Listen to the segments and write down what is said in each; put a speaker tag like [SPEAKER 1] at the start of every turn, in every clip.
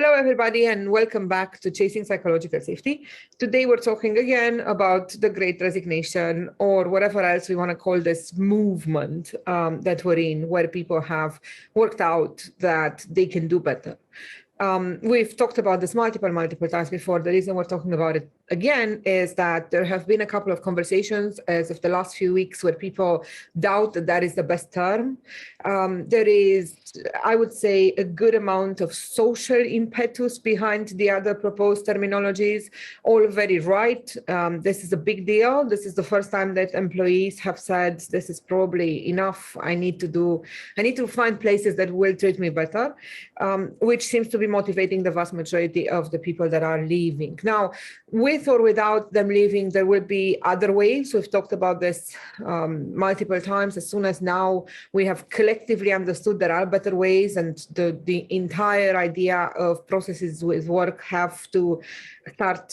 [SPEAKER 1] Hello, everybody, and welcome back to Chasing Psychological Safety. Today, we're talking again about the Great Resignation, or whatever else we want to call this movement that we're in, where people have worked out that they can do better. We've talked about this multiple times before. The reason we're talking about it again is that there have been a couple of conversations as of the last few weeks where people doubt that that is the best term. There is, I would say, a good amount of social impetus behind the other proposed terminologies, all very right. This is a big deal. This is the first time that employees have said, this is probably enough. I need to find places that will treat me better, which seems to be motivating the vast majority of the people that are leaving. Now, with or without them leaving, there will be other ways. We've talked about this multiple times. As soon as now we have collectively understood there are better ways, and the entire idea of processes with work have to start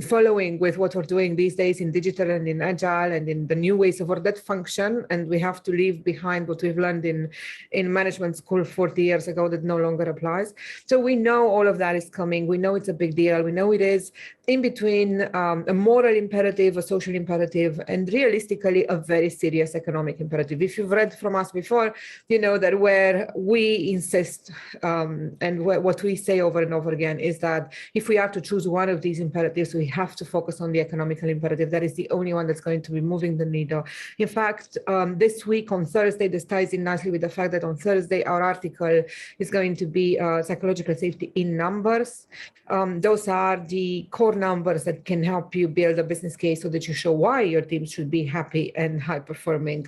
[SPEAKER 1] following with what we're doing these days in digital and in agile and in the new ways of work that function. And we have to leave behind what we've learned in management school 40 years ago that no longer applies. So we know all of that is coming. We know it's a big deal. We know it is in between a moral imperative, a social imperative, and realistically a very serious economic imperative. If you've read from us before, you know that where we insist and what we say over and over again is that if we are to choose one of these imperatives, we have to focus on the economical imperative. That is the only one that's going to be moving the needle. In fact, this week on Thursday, this ties in nicely with the fact that on Thursday, our article is going to be psychological safety in numbers. Those are the core numbers that can help you build a business case so that you show why your team should be happy and high performing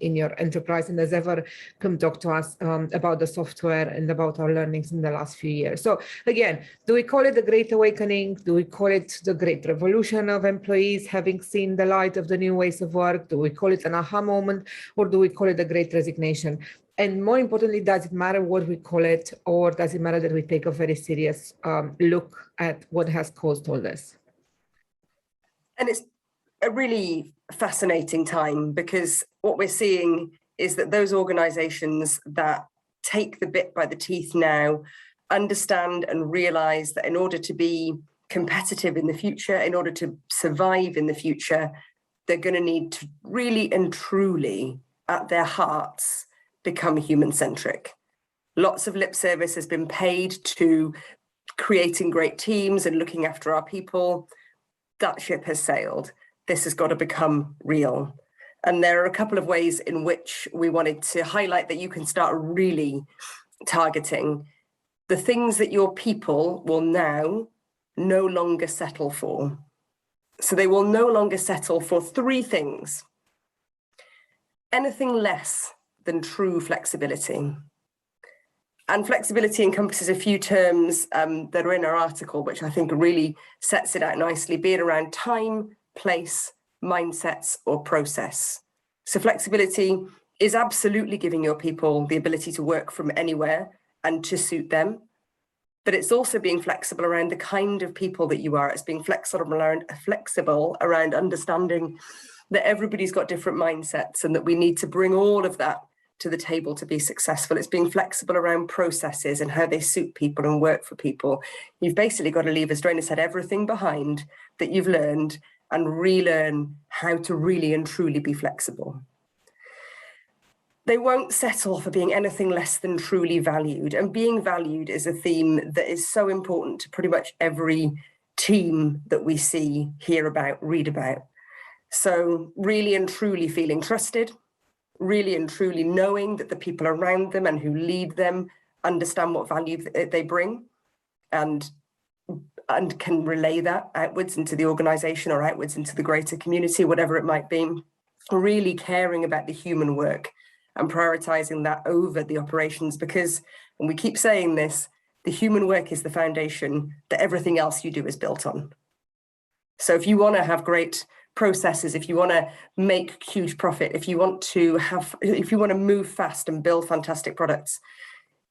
[SPEAKER 1] in your enterprise. And as ever, come talk to us about the software and about our learnings in the last few years. So again, do we call it the Great Awakening? Do we call it the Great Revolution of employees having seen the light of the new ways of work? Do we call it an aha moment, or do we call it the Great Resignation? And more importantly, does it matter what we call it, or does it matter that we take a very serious look at what has caused all this?
[SPEAKER 2] And it's a really fascinating time, because what we're seeing is that those organizations that take the bit by the teeth now understand and realize that in order to be competitive in the future, in order to survive in the future, they're going to need to really and truly, at their hearts, become human-centric. Lots of lip service has been paid to creating great teams and looking after our people. That ship has sailed. This has got to become real. And there are a couple of ways in which we wanted to highlight that you can start really targeting the things that your people will now no longer settle for. So they will no longer settle for three things. Anything less than true flexibility. And flexibility encompasses a few terms that are in our article, which I think really sets it out nicely, be it around time, place, mindsets, or process. So flexibility is absolutely giving your people the ability to work from anywhere and to suit them. But it's also being flexible around the kind of people that you are. It's being flexible around understanding that everybody's got different mindsets and that we need to bring all of that to the table to be successful. It's being flexible around processes and how they suit people and work for people. You've basically got to leave, as Drona said, everything behind that you've learned and relearn how to really and truly be flexible. They won't settle for being anything less than truly valued. And being valued is a theme that is so important to pretty much every team that we see, hear about, read about. So really and truly feeling trusted, really and truly knowing that the people around them and who lead them understand what value they bring and can relay that outwards into the organization or outwards into the greater community, whatever it might be. Really caring about the human work and prioritizing that over the operations, because, and we keep saying this, the human work is the foundation that everything else you do is built on. So if you want to have great processes, if you want to make huge profit, if you want to move fast and build fantastic products,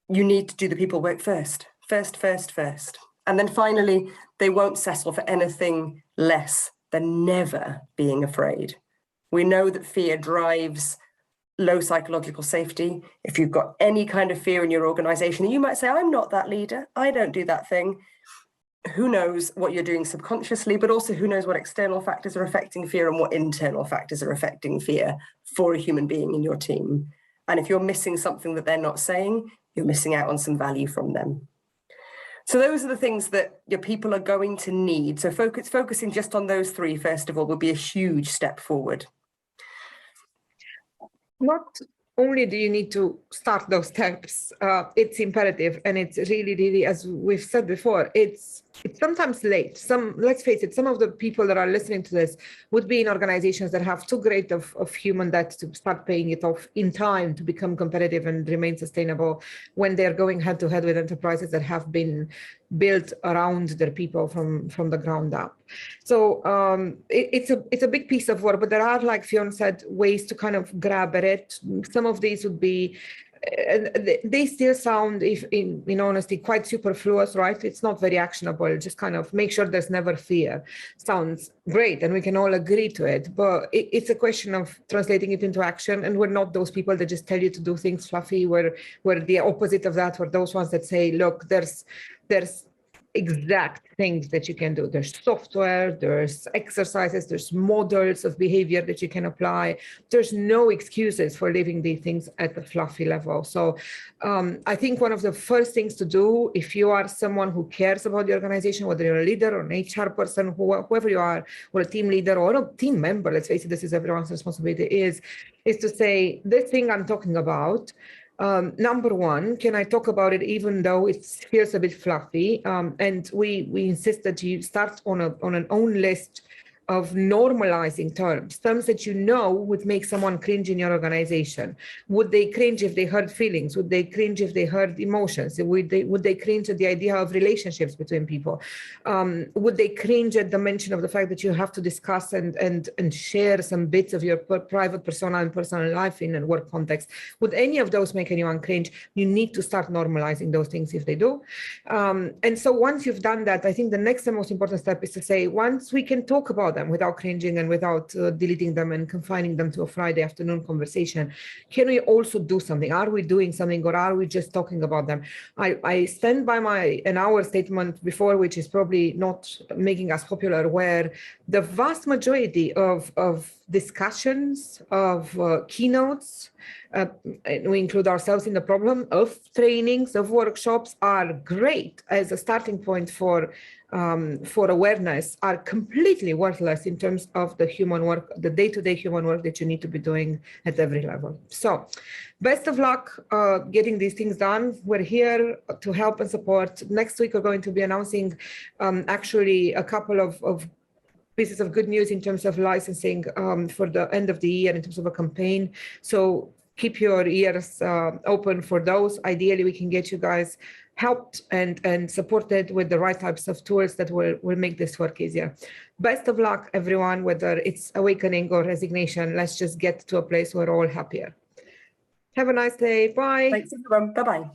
[SPEAKER 2] you need to do the people work first. And then finally, they won't settle for anything less than never being afraid. We know that fear drives low psychological safety, if you've got any kind of fear in your organization, you might say, I'm not that leader, I don't do that thing. Who knows what you're doing subconsciously, but also who knows what external factors are affecting fear and what internal factors are affecting fear for a human being in your team. And if you're missing something that they're not saying, you're missing out on some value from them. So those are the things that your people are going to need. So focusing just on those three, first of all, would be a huge step forward.
[SPEAKER 1] Not only do you need to start those steps, it's imperative, and it's really, really, as we've said before, it's sometimes late. Let's face it, some of the people that are listening to this would be in organizations that have too great of human debt to start paying it off in time to become competitive and remain sustainable when they're going head to head with enterprises that have been built around their people from the ground up. So it's a big piece of work, but there are, like Fionn said, ways to kind of grab at it. Some of these would be, they still sound, if in honesty, quite superfluous, right? It's not very actionable. Just kind of make sure there's never fear. Sounds great, and we can all agree to it, but it's a question of translating it into action. And we're not those people that just tell you to do things fluffy. We're the opposite of that. We're those ones that say, look, there's exact things that you can do. There's software, there's exercises, there's models of behavior that you can apply. There's no excuses for leaving these things at the fluffy level. So I think one of the first things to do, if you are someone who cares about the organization, whether you're a leader or an HR person, whoever you are, or a team leader or a team member, let's face it, this is everyone's responsibility, is to say, this thing I'm talking about, number one, can I talk about it even though it feels a bit fluffy? And we insist that you start on an own list of normalizing terms that you know would make someone cringe in your organization. Would they cringe if they hurt feelings? Would they cringe if they hurt emotions? Would they cringe at the idea of relationships between people? Would they cringe at the mention of the fact that you have to discuss and share some bits of your private persona and personal life in a work context? Would any of those make anyone cringe? You need to start normalizing those things if they do. And so once you've done that, I think the next and most important step is to say, once we can talk about them without cringing and without deleting them and confining them to a Friday afternoon conversation, can we also do something? Are we doing something, or are we just talking about them? I stand by an hour statement before, which is probably not making us popular, where the vast majority of discussions, of keynotes, and we include ourselves in the problem, of trainings, of workshops, are great as a starting point for awareness, are completely worthless in terms of the human work, the day-to-day human work that you need to be doing at every level. So best of luck getting these things done. We're here to help and support. Next week, we're going to be announcing actually a couple of pieces of good news in terms of licensing for the end of the year in terms of a campaign. So keep your ears open for those. Ideally, we can get you guys helped and supported with the right types of tools that will make this work easier. Best of luck, everyone, whether it's awakening or resignation. Let's just get to a place where we're all happier. Have a nice day. Bye.
[SPEAKER 2] Thanks, everyone. Bye-bye.